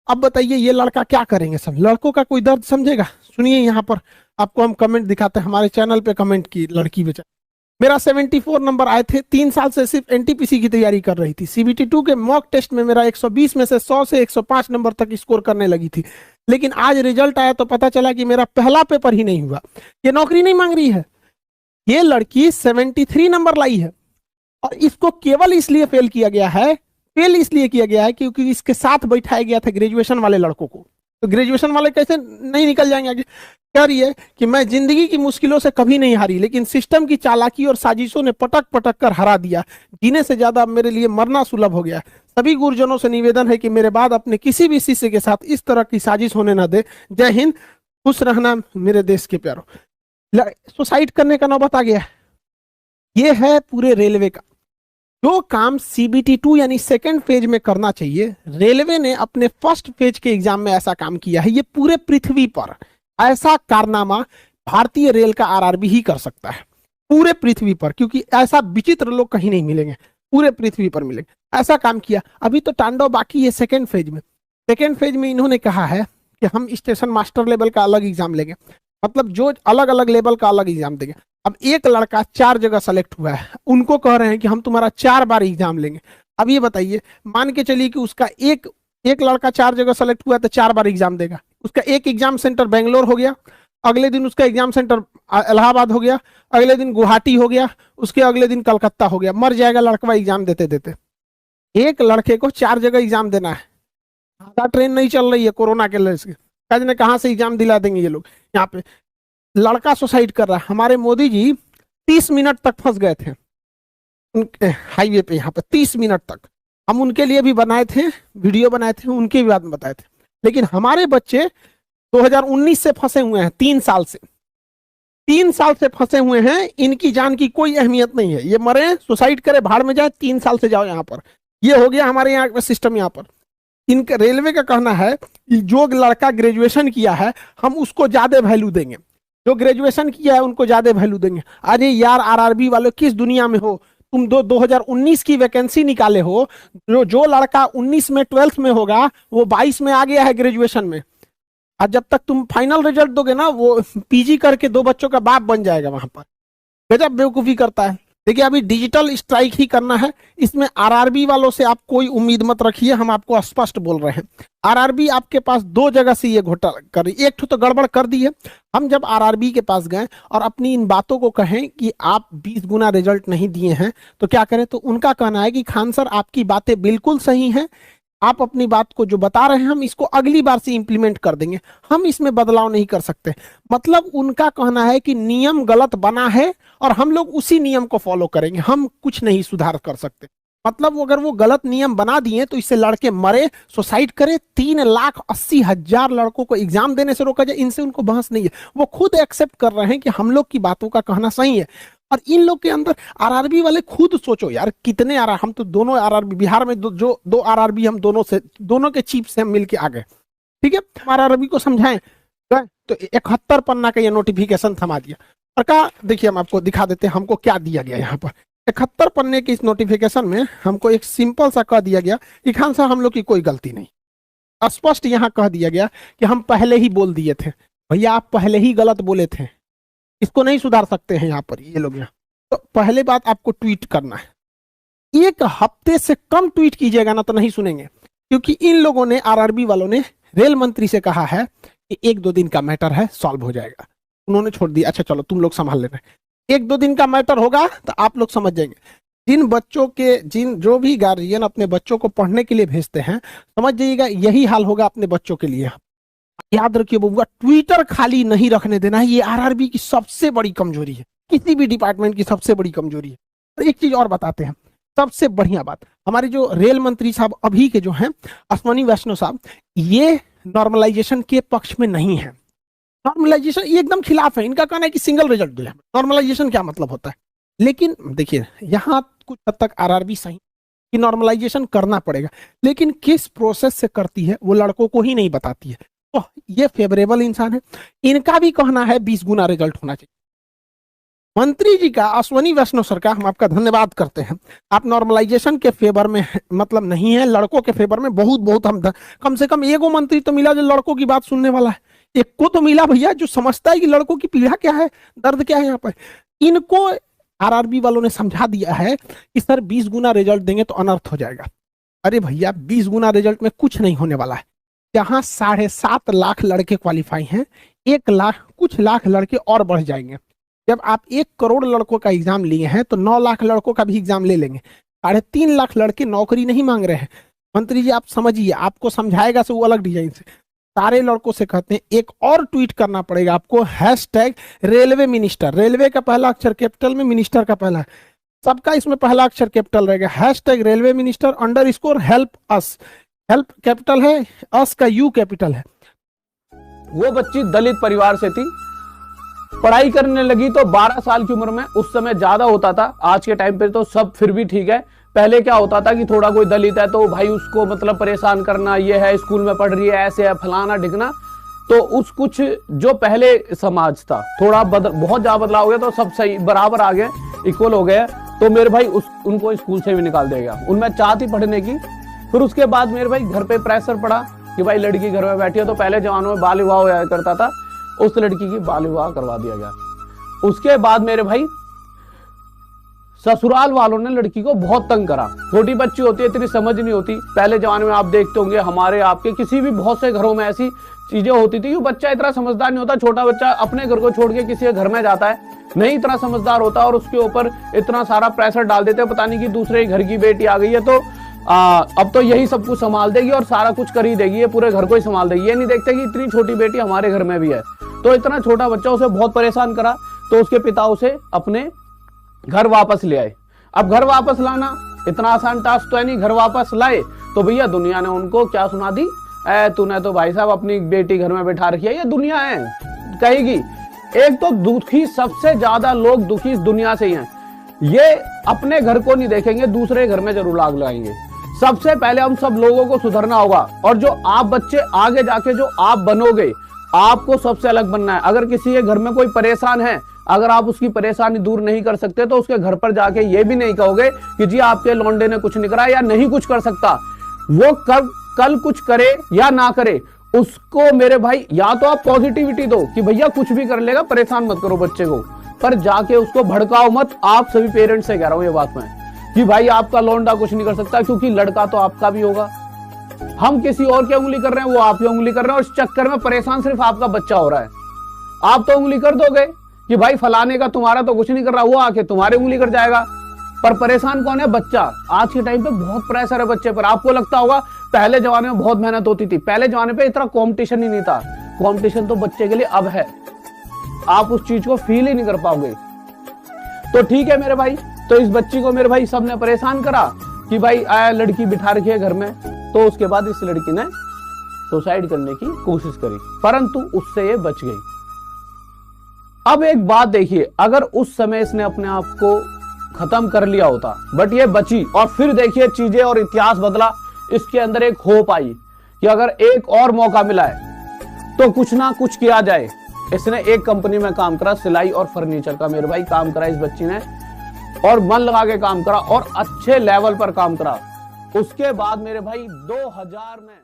अब बताइए ये लड़का क्या करेंगे, सब लड़कों का कोई दर्द समझेगा? सुनिए यहाँ पर आपको हम कमेंट दिखाते हैं, हमारे चैनल पे कमेंट की लड़की बेचारी, मेरा 74 नंबर आए थे, 3 साल से सिर्फ एनटीपीसी की तैयारी कर रही थी, सीबीटी 2 के मॉक टेस्ट में मेरा 120 में से 100 से 105 नंबर तक स्कोर करने लगी थी, लेकिन आज रिजल्ट आया तो पता चला कि मेरा पहला पेपर ही नहीं हुआ। ये नौकरी नहीं मांग रही है, ये लड़की 73 नंबर लाई है और इसको केवल इसलिए फेल किया गया है, फेल इसलिए किया गया है क्योंकि इसके साथ बैठाया गया था ग्रेजुएशन वाले लड़कों को। तो ग्रेजुएशन वाले कैसे नहीं निकल जाएंगे आगे? कह रही है कि मैं जिंदगी की मुश्किलों से कभी नहीं हारी, लेकिन सिस्टम की चालाकी और साजिशों ने पटक पटक कर हरा दिया, जीने से ज्यादा मेरे लिए मरना सुलभ हो गया। सभी गुरुजनों से निवेदन है कि मेरे बाद अपने किसी भी शिष्य के साथ इस तरह की साजिश होने न दे। जय हिंद, खुश रहना मेरे देश के प्यारों। सुसाइड करने का नौबत आ गया। ये है पूरे रेलवे का जो काम सीबीटी 2 यानी सेकंड फेज में करना चाहिए, रेलवे ने अपने फर्स्ट फेज के एग्जाम में ऐसा काम किया है। ये पूरे पृथ्वी पर ऐसा कारनामा भारतीय रेल का आरआरबी ही कर सकता है, पूरे पृथ्वी पर, क्योंकि ऐसा विचित्र लोग कहीं नहीं मिलेंगे, पूरे पृथ्वी पर मिलेंगे। ऐसा काम किया। अभी तो तांडव बाकी है सेकंड फेज में। सेकंड फेज में इन्होंने कहा है कि हम स्टेशन मास्टर लेवल का अलग एग्जाम लेंगे, मतलब जो अलग अलग लेवल का अलग एग्जाम देंगे। अब एक लड़का 4 जगह सेलेक्ट हुआ है, उनको कह रहे हैं कि हम तुम्हारा 4 बार एग्जाम लेंगे। अब ये बताइए, मान के चलिए कि उसका एक लड़का 4 जगह सेलेक्ट हुआ है तो 4 बार एग्जाम देगा। उसका एक एग्जाम सेंटर बेंगलोर हो गया, अगले दिन उसका एग्जाम सेंटर इलाहाबाद हो गया, अगले दिन गुवाहाटी हो गया, उसके अगले दिन कलकत्ता हो गया। मर जाएगा लड़का एग्जाम देते देते। एक लड़के को 4 जगह एग्जाम देना है। आधा ट्रेन नहीं चल रही है कोरोना के लिए, कहाँ से एग्जाम दिला देंगे ये लोग। यहाँ पे लड़का सुसाइड कर रहा है। हमारे मोदी जी 30 मिनट तक फंस गए थे हाईवे पे, यहाँ पे 30 मिनट तक हम उनके लिए भी बनाए थे, वीडियो बनाए थे, उनके भी बात में बताए थे। लेकिन हमारे बच्चे 2019 से फंसे हुए हैं, 3 साल से, 3 साल से फंसे हुए हैं। इनकी जान की कोई अहमियत नहीं है। ये मरे, सुसाइड करे, भाड़ में जाए, 3 साल से जाओ यहाँ पर। ये हो गया हमारे यहाँ का सिस्टम। यहाँ पर इनका रेलवे का कहना है कि जो लड़का ग्रेजुएशन किया है हम उसको ज्यादा वैल्यू देंगे, जो ग्रेजुएशन किया है उनको ज्यादा वैल्यू देंगे। अरे यार आरआरबी वाले किस दुनिया में हो तुम? 2019 की वैकेंसी निकाले हो, जो लड़का 19 में 12th में होगा वो 22 में आ गया है ग्रेजुएशन में, और जब तक तुम फाइनल रिजल्ट दोगे ना वो पीजी करके 2 बच्चों का बाप बन जाएगा वहां पर। गजब बेवकूफी करता है। देखिए अभी डिजिटल स्ट्राइक ही करना है, इसमें आरआरबी वालों से आप कोई उम्मीद मत रखिए, हम आपको स्पष्ट बोल रहे हैं। आरआरबी आपके पास 2 जगह से ये घोटाला कर रही, एक तो गड़बड़ कर दी है। हम जब आरआरबी के पास गए और अपनी इन बातों को कहें कि आप 20 गुना रिजल्ट नहीं दिए हैं तो क्या करें, तो उनका कहना है कि खान सर आपकी बातें बिल्कुल सही हैं, आप अपनी बात को जो बता रहे हैं हम इसको अगली बार से इंप्लीमेंट कर देंगे, हम इसमें बदलाव नहीं कर सकते। मतलब उनका कहना है कि नियम गलत बना है और हम लोग उसी नियम को फॉलो करेंगे, हम कुछ नहीं सुधार कर सकते। मतलब वो अगर वो गलत नियम बना दिए तो इससे लड़के मरे, सुसाइड करे, 3,80,000 लड़कों को एग्जाम देने से रोका जाए, इनसे उनको बहस नहीं है। वो खुद एक्सेप्ट कर रहे हैं कि हम लोग की बातों का कहना सही है। और इन लोग के अंदर आरआरबी वाले खुद सोचो यार कितने हम तो दोनों आरआरबी बिहार में जो 2 आरआरबी हम दोनों के चीफ से हम मिलके आ गए, ठीक है, आरआरबी को समझाएं तो 71 पन्ना का ये नोटिफिकेशन थमा दिया और कहा देखिए हम आपको दिखा देते हैं हमको क्या दिया गया। यहाँ पर 71 पन्ने के इस नोटिफिकेशन में हमको एक सिंपल सा कह दिया गया कि खान साहब हम लोग की कोई गलती नहीं, स्पष्ट यहाँ कह दिया गया कि हम पहले ही बोल दिए थे। भैया आप पहले ही गलत बोले थे, इसको नहीं सुधार सकते हैं यहाँ पर ये लोग। यहाँ तो पहले बात आपको ट्वीट करना है, 1 हफ्ते से कम ट्वीट कीजिएगा ना तो नहीं सुनेंगे, क्योंकि इन लोगों ने आरआरबी वालों ने रेल मंत्री से कहा है कि 1-2 दिन का मैटर है, सॉल्व हो जाएगा। उन्होंने छोड़ दिया, अच्छा चलो तुम लोग संभाल लेना, 1-2 दिन का मैटर होगा तो आप लोग समझ जाएंगे। जिन बच्चों के जो भी गार्जियन अपने बच्चों को पढ़ने के लिए भेजते हैं, समझ जाइएगा यही हाल होगा अपने बच्चों के लिए। याद रखिए बबुआ, ट्विटर खाली नहीं रखने देना है, ये आरआरबी की सबसे बड़ी कमजोरी है, किसी भी डिपार्टमेंट की सबसे बड़ी कमजोरी है। तो एक चीज और बताते हैं, सबसे बढ़िया बात, हमारे जो रेल मंत्री साहब अभी के जो हैं अश्वनी वैष्णव साहब, ये नॉर्मलाइजेशन के पक्ष में नहीं है। नॉर्मलाइजेशन ये एकदम खिलाफ है, इनका कहना है कि सिंगल रिजल्ट दो। नॉर्मलाइजेशन क्या मतलब होता है? लेकिन देखिए यहाँ कुछ हद तक आरआरबी सही कि नॉर्मलाइजेशन करना पड़ेगा, लेकिन किस प्रोसेस से करती है वो लड़कों को ही नहीं बताती है। तो ये फेवरेबल इंसान है, इनका भी कहना है 20 गुना रिजल्ट होना चाहिए। मंत्री जी का, अश्वनी वैष्णव सर का हम आपका धन्यवाद करते हैं। आप नॉर्मलाइजेशन के फेवर में मतलब नहीं है, लड़कों के फेवर में बहुत बहुत हम कम से कम एगो मंत्री तो मिला जो लड़कों की बात सुनने वाला है। एक को तो मिला भैया जो समझता है कि लड़कों की पीड़ा क्या है, दर्द क्या है यहाँ पर। इनको आरआरबी वालों ने समझा दिया है कि सर 20 गुना रिजल्ट देंगे तो अनर्थ हो जाएगा। अरे भैया 20 गुना रिजल्ट में कुछ नहीं होने वाला है। जहां 7.5 लाख लड़के क्वालिफाई हैं, 1 लाख कुछ लाख लड़के और बढ़ जाएंगे। जब आप 1 करोड़ लड़कों का एग्जाम लिए हैं तो 9 लाख लड़कों का भी एग्जाम ले लेंगे। 3.5 लाख लड़के नौकरी नहीं मांग रहे हैं। मंत्री जी आप समझिए, आपको समझाएगा से वो अलग डिजाइन से। सारे लड़कों से कहते हैं एक और ट्वीट करना पड़ेगा आपको, #रेलवे मिनिस्टर। रेलवे का पहला अक्षर कैपिटल में, मिनिस्टर का पहला, सबका इसमें पहला अक्षर कैपिटल रहेगा। #Railway minister _help us. Help capital है, अस का यू कैपिटल है। वो बच्ची दलित परिवार से थी, पढ़ाई करने लगी तो 12 साल की उम्र में, उस समय ज्यादा होता था, आज के टाइम पे तो सब फिर भी ठीक है। पहले क्या होता था कि थोड़ा कोई दलित है तो भाई उसको मतलब परेशान करना, ये है स्कूल में पढ़ रही है, ऐसे है, फलाना ढिकना। तो उस कुछ जो पहले समाज था थोड़ा बहुत ज्यादा बदलाव हो गया, तो सब सही बराबर आ गए, इक्वल हो गए। तो मेरे भाई उनको स्कूल से भी निकाल दिया गया। उनमें चाह थी पढ़ने की। फिर उसके बाद मेरे भाई घर पे प्रेशर पड़ा कि भाई लड़की घर में बैठी है। तो पहले जमानों में बाल विवाह होया करता था, उस लड़की की बाल विवाह करवा दिया गया। उसके बाद मेरे भाई ससुराल वालों ने लड़की को बहुत तंग करा। छोटी बच्ची होती है, इतनी समझ नहीं होती। पहले जमाने में आप देखते होंगे, हमारे आपके किसी भी बहुत से घरों में ऐसी चीजें होती थी कि बच्चा इतना समझदार नहीं होता। छोटा बच्चा अपने घर को छोड़ के किसी के घर में जाता है, नहीं इतना समझदार होता, और उसके ऊपर इतना सारा प्रेशर डाल देते हैं, पता नहीं कि दूसरे घर की बेटी आ गई है तो अब तो यही सब कुछ संभाल देगी और सारा कुछ कर ही देगी, ये पूरे घर को ही संभाल देगी। ये नहीं देखते कि इतनी छोटी बेटी हमारे घर में भी है। तो इतना छोटा बच्चा, उसे बहुत परेशान करा। तो उसके पिता उसे अपने घर वापस ले आए। अब घर वापस लाना इतना आसान टास्क तो है नहीं। घर वापस लाए तो भैया दुनिया ने उनको क्या सुना दी, तूने तो भाई साहब अपनी बेटी घर में बैठा रखी है। ये दुनिया है कहेगी। एक तो दुखी, सबसे ज्यादा लोग दुखी इस दुनिया से ही हैं। ये अपने घर को नहीं देखेंगे, दूसरे घर में जरूर आग लगाएंगे। सबसे पहले हम सब लोगों को सुधरना होगा। और जो आप बच्चे आगे जाके जो आप बनोगे, आपको सबसे अलग बनना है। अगर किसी के घर में कोई परेशान है, अगर आप उसकी परेशानी दूर नहीं कर सकते तो उसके घर पर जाके ये भी नहीं कहोगे कि जी आपके लौंडे ने कुछ नहीं करा या नहीं कुछ कर सकता। वो कल कुछ करे या ना करे, उसको मेरे भाई या तो आप पॉजिटिविटी दो कि भैया कुछ भी कर लेगा, परेशान मत करो बच्चे को, पर जाके उसको भड़काओ मत। आप सभी पेरेंट्स से कह रहा हूं ये बात मैं कि भाई आपका लौंडा कुछ नहीं कर सकता, क्योंकि लड़का तो आपका भी होगा। हम किसी और की उंगली कर रहे हैं, वो आपकी उंगली कर रहे हैं, और इस चक्कर में परेशान सिर्फ आपका बच्चा हो रहा है। आप तो उंगली कर दोगे कि भाई फलाने का तुम्हारा तो कुछ नहीं कर रहा, वो आके तुम्हारे उंगली कर जाएगा, पर परेशान कौन है? बच्चा। आज के टाइम पे बहुत प्रेशर है बच्चे पर। आपको लगता होगा पहले जमाने में बहुत मेहनत होती थी, पहले जमाने पे इतना कंपटीशन ही नहीं था। कंपटीशन तो बच्चे के लिए अब है, आप उस चीज को फील ही नहीं कर पाओगे। तो ठीक है मेरे भाई, तो इस बच्ची को मेरे भाई सबने परेशान करा कि भाई आया लड़की बिठा रखी है घर में। तो उसके बाद इस लड़की ने सुसाइड करने की कोशिश करी, परंतु उससे ये बच गई। अब एक बात देखिए, अगर उस समय इसने अपने आप को खत्म कर लिया होता, बट ये बची, और फिर देखिए चीजें और इतिहास बदला। इसके अंदर एक होप आई कि अगर एक और मौका मिला है तो कुछ ना कुछ किया जाए। इसने एक कंपनी में काम करा, सिलाई और फर्नीचर का मेरे भाई काम करा इस बच्ची ने, और मन लगा के काम करा और अच्छे लेवल पर काम करा। उसके बाद मेरे भाई 2000 में